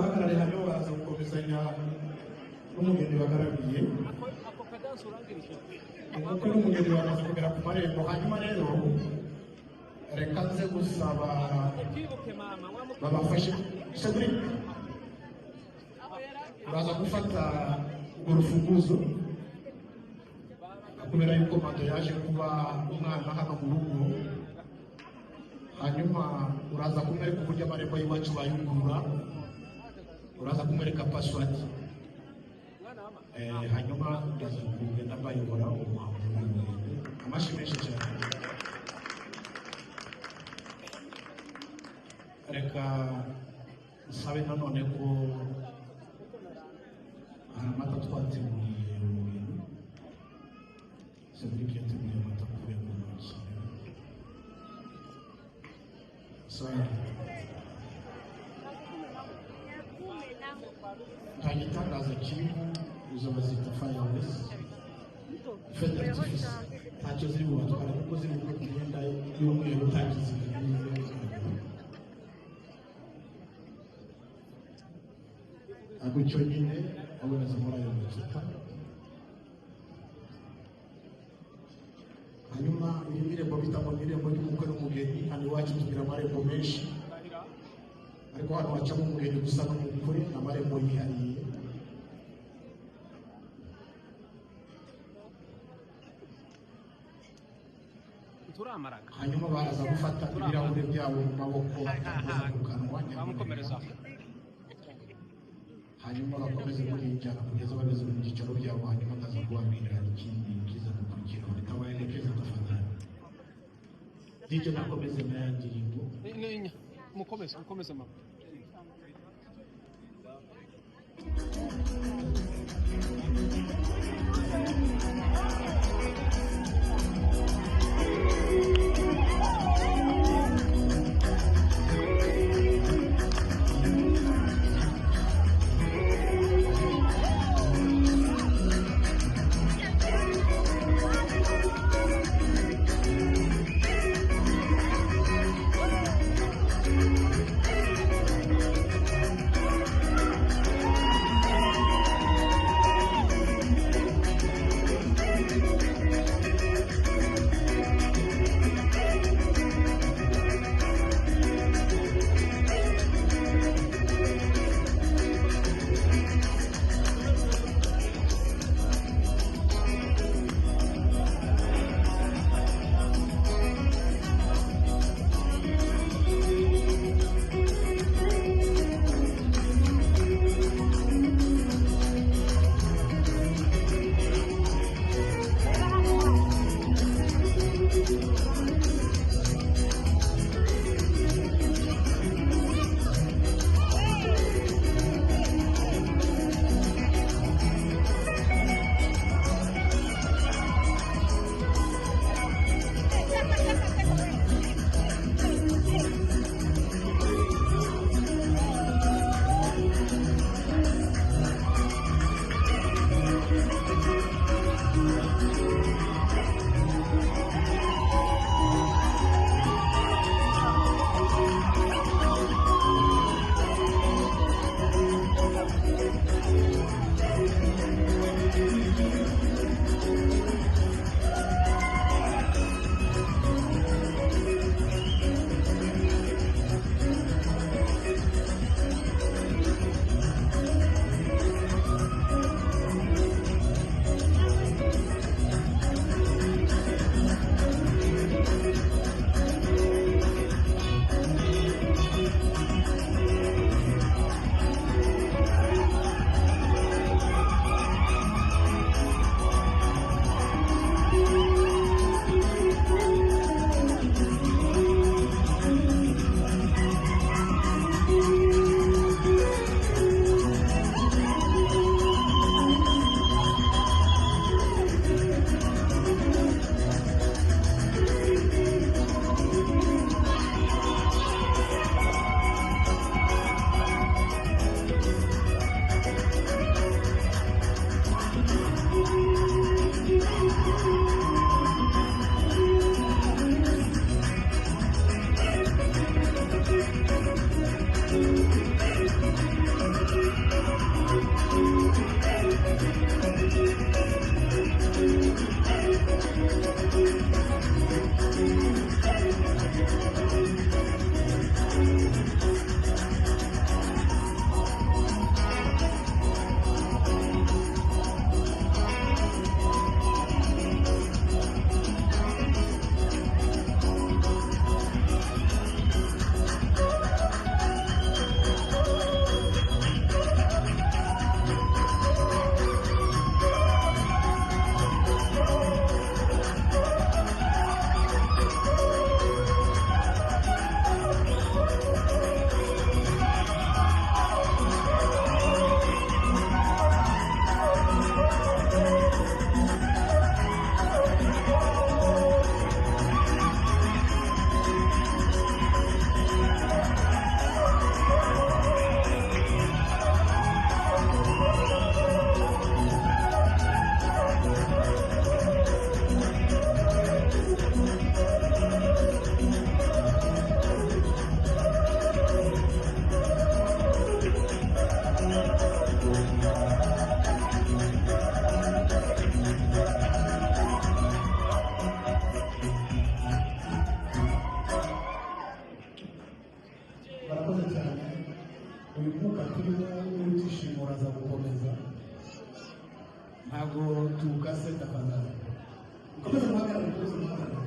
bahagarariye hano baraza gukomezanya n'umugeni bagaragiye umukwe n'umugeni baraza kugera ku marembo. Hanyuma rero reka nze gusaba babafashe seburi uraza gufata urwo rufunguzo kubera yuko mando yaje kuba umwana hano mu rugo. Hanyuma uraza kumwereka uburyo amarembo y'iwacu bayungurura, uraza kumwereka password, hanyuma uraza kugenda bayobora umuhango. Amashyi menshi cyane. Reka nsabe nanone ko hari amata twateguye seburi yateguye amata kuvuye mu maso. Nta gitangaza kirimo, izo bazita fireworks, fete artifice, ntacyo ziri bubatwara kuko ziri mu myenda y'umweru utagize gutyo nyine aboneza muri ayo macupa. Hanyuma irembo bitamo irembo ry'umukwe n'umugeni. Hano iwacu tugira amarembo menshi, ariko hano hacamo umugeni gusa n'umukwe, amarembo yihariye. Hanyuma baraza gufata ibirahure byabo mu maboko mu kanwa, hanyuma bakomeze kurinjana kugeza bageze mu byicaro byabo. Hanyuma akaza kubabwira ikindi kiza gukurikira bitabaherekeza tafadhali. DJ nakomeze na ndirimbo mukomeze mama. turimo n'utishimo uraza gukomeza ntabwo tukase tafadhali ukomeze guhagarara